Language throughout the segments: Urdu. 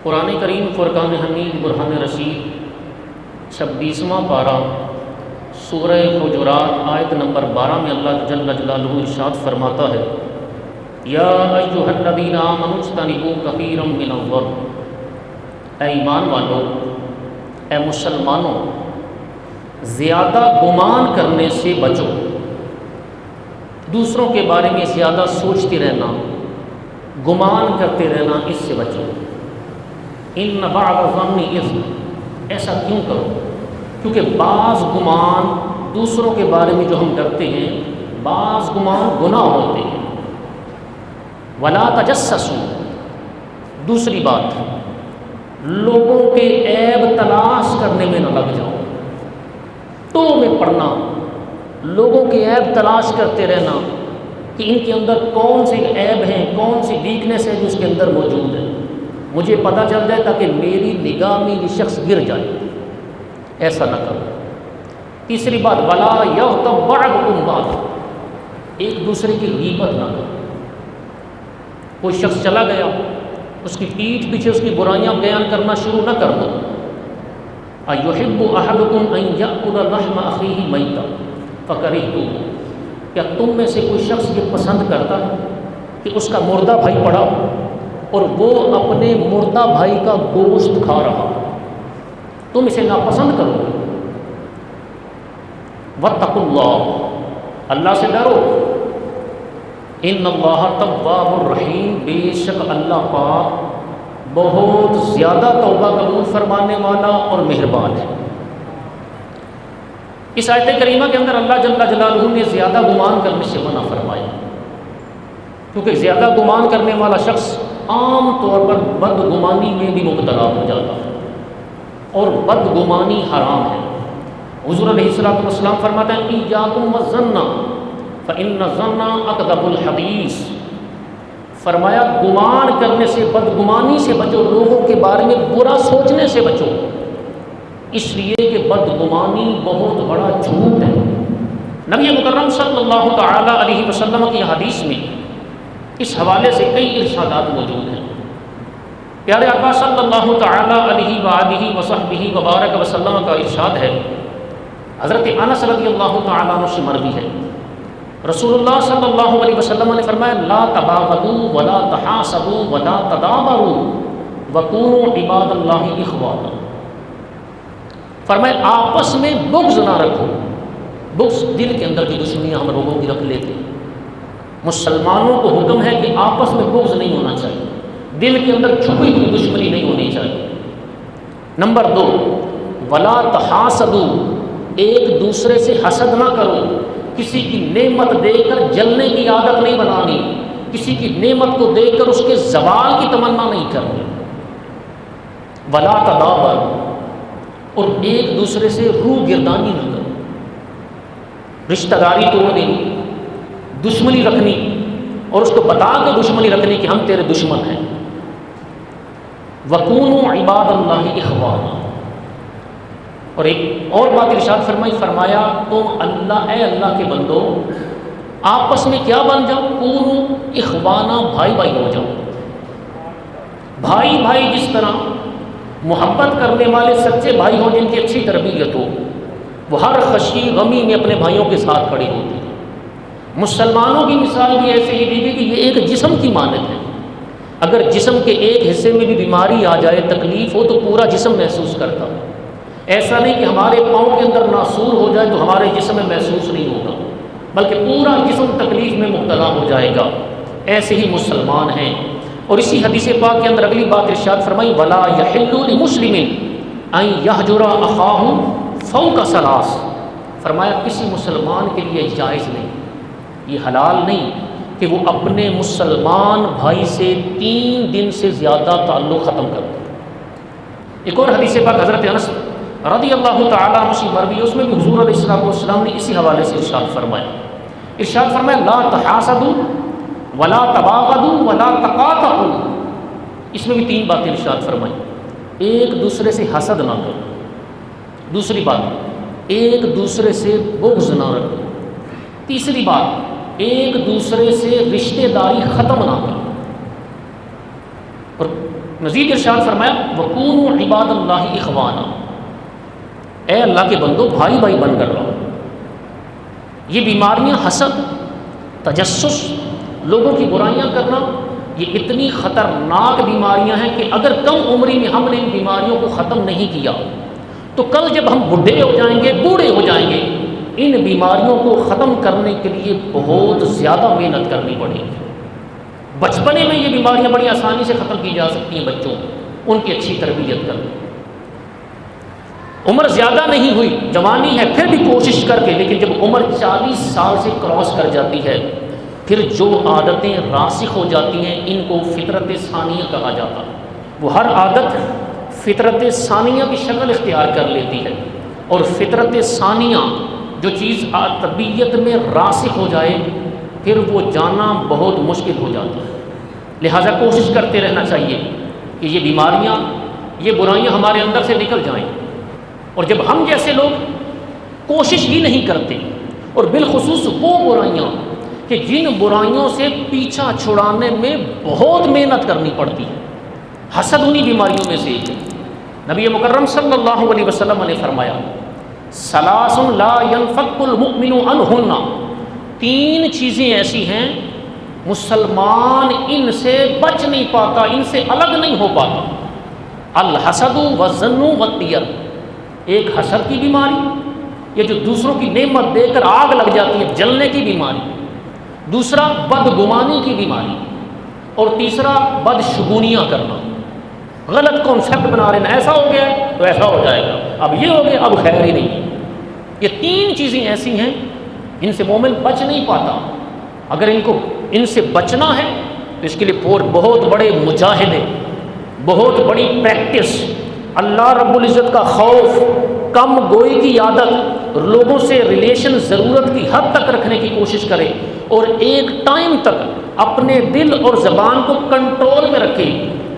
قرآن کریم فرقان حمید برہان رشید 26واں پارہ سورہ حجرات آیت نمبر 12 میں اللہ جل جلالہ ارشاد فرماتا ہے یا ایھا الذین آمنوا اجتنبوا کثیرا من الظن، اے ایمان والو، اے مسلمانوں، زیادہ گمان کرنے سے بچو، دوسروں کے بارے میں زیادہ سوچتے رہنا، گمان کرتے رہنا، اس سے بچو۔ ان بعض الظن اثم، ایسا کیوں کرو؟ کیونکہ بعض گمان دوسروں کے بارے میں جو ہم کرتے ہیں، بعض گمان گناہ ہوتے ہیں۔ ولا تجسسوا، دوسری بات، لوگوں کے عیب تلاش کرنے میں نہ لگ جاؤ، تو میں پڑھنا، لوگوں کے عیب تلاش کرتے رہنا کہ ان کے اندر کون سے عیب ہیں، کون سی ویکنیس ہے جو اس کے اندر موجود ہے، مجھے پتہ چل جائے تاکہ میری نگاہ میں یہ شخص گر جائے، ایسا نہ کرو۔ تیسری بات، ولا یغتب بعضکم بعضا، ایک دوسرے کی غیبت نہ کرو۔ کوئی شخص چلا گیا، اس کی پیٹھ پیچھے اس کی برائیاں بیان کرنا شروع نہ کر دو۔ ایحب احدکم ان یأکل لحم اخیہ میتا فکرہتموہ، کیا تم میں سے کوئی شخص یہ پسند کرتا ہے کہ اس کا مردہ بھائی پڑا اور وہ اپنے مردہ بھائی کا گوشت کھا رہا، تم اسے ناپسند کرو گے؟ واتقوا اللہ، اللہ سے ڈرو، ان اللہ تواب الرحیم، بے شک اللہ پاک بہت زیادہ توبہ قبول فرمانے والا اور مہربان ہے۔ اس آیت کریمہ کے اندر اللہ جل جلالہ نے زیادہ گمان کرنے سے منع فرمایا، کیونکہ زیادہ گمان کرنے والا شخص عام طور پر بدگمانی میں بھی مبتلا ہو جاتا ہے، اور بدگمانی حرام ہے۔ حضور علیہ السلام فرماتے ہیں ایاکم والظن فإن الظن اکذب الحدیث، فرمایا گمان کرنے سے، بدگمانی سے بچو، لوگوں کے بارے میں برا سوچنے سے بچو، اس لیے کہ بدگمانی بہت بڑا جھوٹ ہے۔ نبی مکرم صلی اللہ تعالی علیہ وسلم کی حدیث میں اس حوالے سے کئی ارشادات موجود ہیں۔ پیارے آقا صلی اللہ تعالی علیہ وآلہ وصحبہ وبارک وسلم کا ارشاد ہے، حضرت انس رضی اللہ تعالیٰ عنہ سے مروی ہے، رسول اللہ صلی اللہ علیہ وسلم نے فرمایا لا تباغضوا ولا تحاسدوا ولا تدابروا وکونوا عباد اللہ اخوانا، فرمایا آپس میں بغض نہ رکھو۔ بغض دل کے اندر کی دشمنیاں ہم لوگوں کی رکھ لیتے ہیں۔ مسلمانوں کو حکم ہے کہ آپس میں بغض نہیں ہونا چاہیے، دل کے اندر چھپی ہوئی دشمنی نہیں ہونی چاہیے۔ نمبر 2، ولا تحاسدوا، ایک دوسرے سے حسد نہ کرو، کسی کی نعمت دیکھ کر جلنے کی عادت نہیں بنانی، کسی کی نعمت کو دیکھ کر اس کے زوال کی تمنا نہیں کرنی۔ ولا تدابر، اور ایک دوسرے سے روح گردانی نہ کرو، رشتہ داری توڑنی، دشمنی رکھنی، اور اس کو بتا کے دشمنی رکھنی کہ ہم تیرے دشمن ہیں۔ وکونوا عباد اللہ اخوانا، اور ایک اور بات ارشاد فرمایا تم اے اللہ کے بندو آپس میں کیا بن جاؤ؟ کونوا اخوانا، بھائی بھائی ہو جاؤ۔ بھائی بھائی جس طرح محبت کرنے والے سچے بھائی ہوں، جن کی اچھی تربیت ہو، وہ ہر خوشی غمی میں اپنے بھائیوں کے ساتھ کھڑے ہوتے ہیں۔ مسلمانوں کی مثال بھی ایسے ہی دی کہ یہ ایک جسم کی مانند ہے، اگر جسم کے ایک حصے میں بھی بیماری آ جائے، تکلیف ہو، تو پورا جسم محسوس کرتا ہے۔ ایسا نہیں کہ ہمارے پاؤں کے اندر ناسور ہو جائے تو ہمارے جسم میں محسوس نہیں ہوگا، بلکہ پورا جسم تکلیف میں مبتلا ہو جائے گا۔ ایسے ہی مسلمان ہیں۔ اور اسی حدیث پاک کے اندر اگلی بات ارشاد فرمائی ولا یحل لمسلم ان یہجر اخاہ فوق ثلاث، فرمایا کسی مسلمان کے لیے جائز نہیں، یہ حلال نہیں کہ وہ اپنے مسلمان بھائی سے 3 دن سے زیادہ تعلق ختم کر دے۔ ایک اور حدیث پاک حضرت انس رضی اللہ تعالیٰ عنہ سے مروی، اس میں بھی حضور علیہ السلام نے اسی حوالے سے ارشاد فرمایا لا تحاسدوا ولا تباغضوا ولا تقاطعوا، اس میں بھی 3 باتیں ارشاد فرمائی۔ ایک دوسرے سے حسد نہ کرو، دوسری بات ایک دوسرے سے بغض نہ رکھو، تیسری بات ایک دوسرے سے رشتہ داری ختم نہ کرو، اور مزید ارشاد فرمایا وَكُونُوا عِبَادَ اللَّهِ إِخْوَانًا، اے اللہ کے بندو بھائی بھائی بن کر رہو۔ یہ بیماریاں، حسد، تجسس، لوگوں کی برائیاں کرنا، یہ اتنی خطرناک بیماریاں ہیں کہ اگر کم عمری میں ہم نے ان بیماریوں کو ختم نہیں کیا تو کل جب ہم بوڑھے ہو جائیں گے، بوڑھے ہو جائیں گے، ان بیماریوں کو ختم کرنے کے لیے بہت زیادہ محنت کرنی پڑے گی۔ بچپنے میں یہ بیماریاں بڑی آسانی سے ختم کی جا سکتی ہیں بچوں، ان کی اچھی تربیت کریں۔ عمر زیادہ نہیں ہوئی، جوانی ہے پھر بھی کوشش کر کے، لیکن جب عمر 40 سال سے کراس کر جاتی ہے پھر جو عادتیں راسخ ہو جاتی ہیں ان کو فطرت ثانیہ کہا جاتا ہے۔ وہ ہر عادت فطرت ثانیہ کی شکل اختیار کر لیتی ہے، اور فطرت ثانیہ جو چیز طبیعت میں راسخ ہو جائے پھر وہ جانا بہت مشکل ہو جاتا ہے۔ لہٰذا کوشش کرتے رہنا چاہیے کہ یہ بیماریاں، یہ برائیاں ہمارے اندر سے نکل جائیں، اور جب ہم جیسے لوگ کوشش ہی نہیں کرتے، اور بالخصوص وہ برائیاں کہ جن برائیوں سے پیچھا چھڑانے میں بہت محنت کرنی پڑتی ہے، حسد انہی بیماریوں میں سے ایک ہے۔ نبی مکرم صلی اللہ علیہ وسلم نے فرمایا ثلاث لا ينفك المؤمن عنہن، 3 چیزیں ایسی ہیں مسلمان ان سے بچ نہیں پاتا، ان سے الگ نہیں ہو پاتا۔ الحسد والظن والطیر، ایک حسد کی بیماری، یہ جو دوسروں کی نعمت دے کر آگ لگ جاتی ہے، جلنے کی بیماری، دوسرا بدگمانی کی بیماری، اور تیسرا بدشگونیاں کرنا، غلط کانسیپٹ بنا لینا، ایسا ہو گیا تو ایسا ہو جائے گا، اب یہ ہو گیا اب خیر ہی نہیں۔ یہ 3 چیزیں ایسی ہیں ان سے مومن بچ نہیں پاتا۔ اگر ان سے بچنا ہے تو اس کے لیے بہت بڑے مجاہدے، بہت بڑی پریکٹس، اللہ رب العزت کا خوف، کم گوئی کی عادت، لوگوں سے ریلیشن ضرورت کی حد تک رکھنے کی کوشش کرے، اور ایک ٹائم تک اپنے دل اور زبان کو کنٹرول میں رکھے،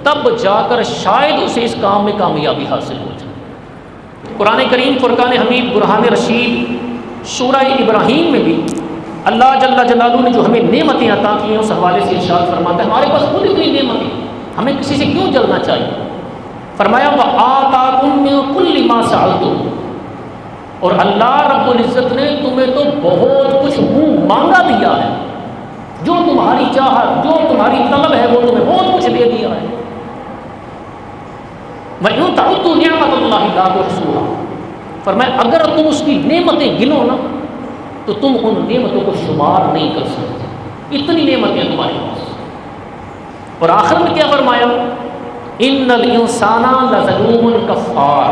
تب جا کر شاید اسے اس کام میں کامیابی حاصل ہو جائے۔ قرآن کریم فرقان حمید برہان رشید سورہ ابراہیم میں بھی اللہ جل جلالہ نے جو ہمیں نعمتیں عطا کی ہیں اس حوالے سے ارشاد فرماتا ہے ہمارے پاس خود اتنی نعمتیں، ہمیں کسی سے کیوں جلنا چاہیے؟ فرمایا وَآتَاكُم مِّن كُلِّ مَا سَأَلْتُمْ، اور اللہ رب العزت نے تمہیں تو بہت کچھ منہ مانگا دیا ہے، جو تمہاری چاہت، جو تمہاری طلب ہے وہ تمہیں بہت کچھ دے دیا ہے۔ وَإِن تَعُدُّوا نِعْمَتَ اللَّهِ لَا تُحْصُوهَا، فرمایا اگر تم اس کی نعمتیں گنو نا تو تم ان نعمتوں کو شمار نہیں کر سکتے، اتنی نعمتیں تمہارے پاس۔ اور آخر میں کیا فرمایا؟ ان الانسان لظلوم کفار،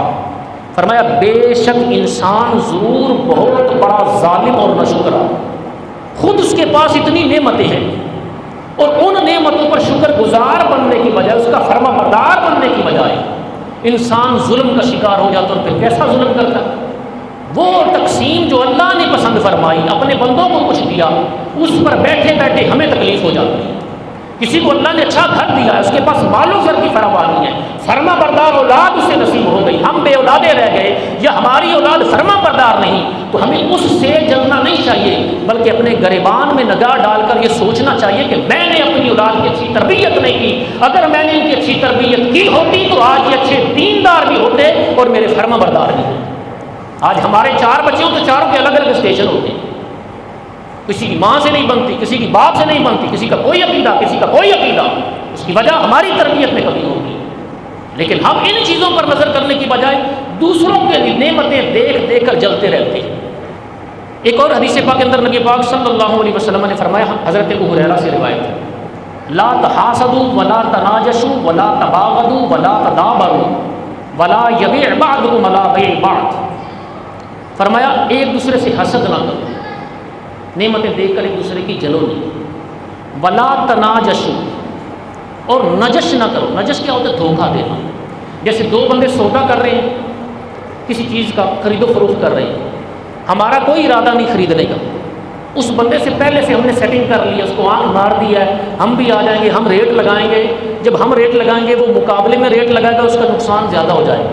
فرمایا بے شک انسان ضرور بہت بڑا ظالم اور ناشکرا، خود اس کے پاس اتنی نعمتیں ہیں اور ان نعمتوں پر شکر گزار بننے کی بجائے، اس کا فرما بردار بننے کی بجائے انسان ظلم کا شکار ہو جاتا، اور پھر کیسا ظلم کرتا ہے؟ وہ تقسیم جو اللہ نے پسند فرمائی، اپنے بندوں کو کچھ دیا، اس پر بیٹھے بیٹھے ہمیں تکلیف ہو جاتی ہے۔ کسی کو اللہ نے اچھا گھر دیا ہے، اس کے پاس مال و زر کی فراوانی ہے، فرما بردار اولاد اسے نصیب ہو گئی، ہم بے اولادیں رہ گئے یا ہماری اولاد فرما بردار نہیں، تو ہمیں اس سے جلنا نہیں چاہیے، بلکہ اپنے گریبان میں نگاہ ڈال کر یہ سوچنا چاہیے کہ میں نے اپنی اولاد کی اچھی تربیت نہیں کی، اگر میں نے ان کی اچھی تربیت کی ہوتی تو آج یہ اچھے دیندار بھی ہوتے اور میرے فرما بردار بھی ہوتے۔ آج ہمارے 4 بچے ہوں تو چاروں کے الگ الگ اسٹیشن ہوتے ہیں، کسی کی ماں سے نہیں بنتی، کسی کی باپ سے نہیں بنتی، کسی کا کوئی عقیدہ، کسی کا کوئی عقیدہ، اس کی وجہ ہماری تربیت میں کمی ہوگی۔ لیکن ہم ان چیزوں پر نظر کرنے کی بجائے دوسروں کے نعمتیں دیکھ دیکھ کر جلتے رہتے ہیں۔ ایک اور حدیث پاک کے اندر نبی پاک صلی اللہ علیہ وسلم نے فرمایا، حضرت ابو ہریرہ سے روایت ہے، لا تحاسدوا ولا تناجشوا ولا تباغضوا ولا تدابروا ولا یبیع بعضکم علی بیع بعض، فرمایا ایک دوسرے سے حسد نہ کرو، نعمتیں دیکھ کر ایک دوسرے کی جلو نہیں، ولا تناجشوا، اور نجش نہ کرو۔ نجش کیا ہوتا ہے؟ دھوکہ دینا۔ جیسے 2 بندے سودا کر رہے ہیں، کسی چیز کا خرید و فروخت کر رہے ہیں، ہمارا کوئی ارادہ نہیں خریدنے کا، اس بندے سے پہلے سے ہم نے سیٹنگ کر لی ہے، اس کو آنکھ مار دیا ہے، ہم بھی آ جائیں گے، ہم ریٹ لگائیں گے، جب ہم ریٹ لگائیں گے وہ مقابلے میں ریٹ لگائے گا، اس کا نقصان زیادہ ہو جائے گا،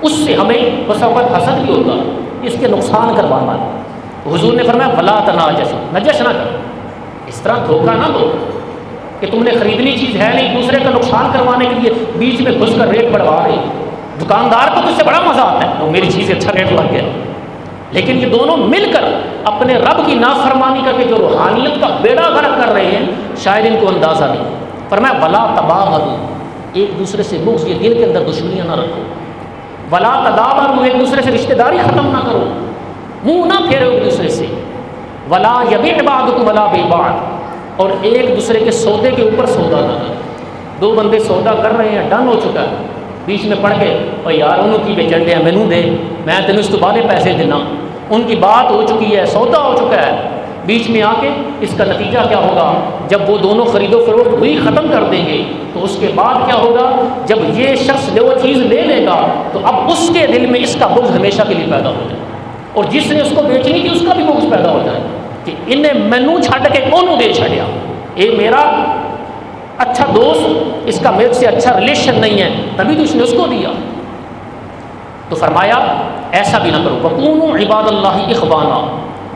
اس سے ہمیں بس اوقات حسد بھی ہوگا، اس کے نقصان کروانا ہے۔ حضور نے فرمایا ولا تناجشوا، نجش نہ کرو، اس طرح دھوکہ نہ دو۔ کہ تم نے خریدنی چیز ہے نہیں، دوسرے کا نقصان کروانے کے لیے بیچ میں گھس کر ریٹ بڑھوا رہے ہیں۔ دکاندار کو تو اس سے بڑا مزہ آتا ہے، وہ میری چیز اچھا ریٹ لگ گیا، لیکن یہ دونوں مل کر اپنے رب کی نافرمانی کر کے جو روحانیت کا بیڑا غرق کر رہے ہیں، شاید ان کو اندازہ نہیں۔ فرمایا ولا تباغضوا، ایک دوسرے سے بغض، یہ دل کے اندر دشمنیاں نہ رکھو۔ ولا تدابروا، ایک دوسرے سے رشتہ داری ختم نہ کرو، منہ نہ پھیرو ایک دوسرے سے۔ ولا یبیع بعضکم ولا ببعض، اور ایک دوسرے کے سودے کے اوپر سودا نہ کرو۔ دو بندے سودا کر رہے ہیں، ڈن ہو چکا ہے، بیچ میں پڑ گئے اور یار انہوں کی بیچنڈے ہیں، مینوں دے، میں تینوں اس تو بعد پیسے دینا، ان کی بات ہو چکی ہے، سودا ہو چکا ہے، بیچ میں آ کے اس کا نتیجہ کیا ہوگا؟ جب وہ دونوں خرید و فروخت ہوئی ختم کر دیں گے تو اس کے بعد کیا ہوگا؟ جب یہ شخص وہ چیز لے لے گا تو اب اس کے دل میں اس کا بغض ہمیشہ کے لیے پیدا ہو جائے، اور جس نے اس کو بیچنی تھی اس کا بھی بغض پیدا ہو جائے کہ انہیں مینوں چھڈ کے کونوں دے چھڈیا، یہ میرا اچھا دوست، اس کا میرے سے اچھا ریلیشن نہیں ہے، تبھی تو اس نے اس کو دیا۔ تو فرمایا ایسا بھی نہ کرو، وَكُونُوا عِبَادَ اللَّهِ إِخْوَانًا،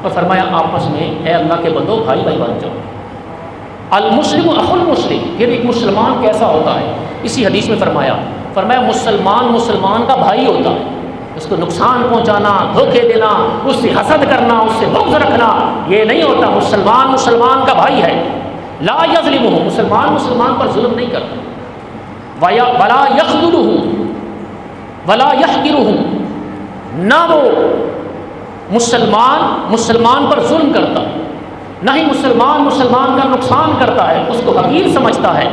اور فرمایا آپس میں اے اللہ کے بندو بھائی بھائی بن جاؤ۔ المسلم اخو المسلم، پھر ایک مسلمان کیسا ہوتا ہے؟ اسی حدیث میں فرمایا مسلمان مسلمان کا بھائی ہوتا ہے، اس کو نقصان پہنچانا، دھوکے دینا، اس سے حسد کرنا، اس سے بغض رکھنا یہ نہیں ہوتا۔ مسلمان مسلمان کا بھائی ہے، لا یظلمہ، مسلمان مسلمان پر ظلم نہیں کرتا، ولا یخذلہ ولا یحقرہ، نہ وہ مسلمان پر ظلم کرتا، نہ ہی مسلمان کا نقصان کرتا ہے، اس کو حقیر سمجھتا ہے۔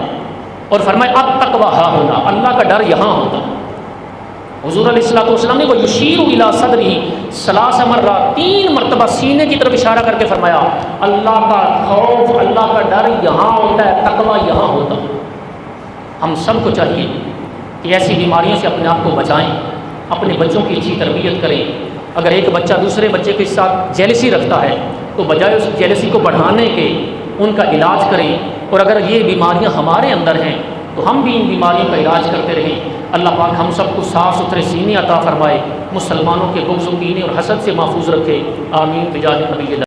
اور فرمایا التقویٰ ہاں ہونا، اللہ کا ڈر یہاں ہوتا ہے۔ حضور علیہ الصلوۃ والسلام نے وہ یشیر الی صدرہ ثلاث مرات، 3 مرتبہ سینے کی طرف اشارہ کر کے فرمایا اللہ کا خوف، اللہ کا ڈر یہاں ہوتا ہے، تقویٰ یہاں ہوتا ہے۔ ہم سب کو چاہیے کہ ایسی بیماریوں سے اپنے آپ کو بچائیں، اپنے بچوں کی اچھی تربیت کریں۔ اگر ایک بچہ دوسرے بچے کے ساتھ جیلسی رکھتا ہے تو بجائے اس جیلسی کو بڑھانے کے ان کا علاج کریں، اور اگر یہ بیماریاں ہمارے اندر ہیں تو ہم بھی ان بیماریوں کا علاج کرتے رہیں۔ اللہ پاک ہم سب کو صاف ستھرے سینے عطا فرمائے، مسلمانوں کے بغض و کینے اور حسد سے محفوظ رکھے، آمین بجاہ نبی اللہ۔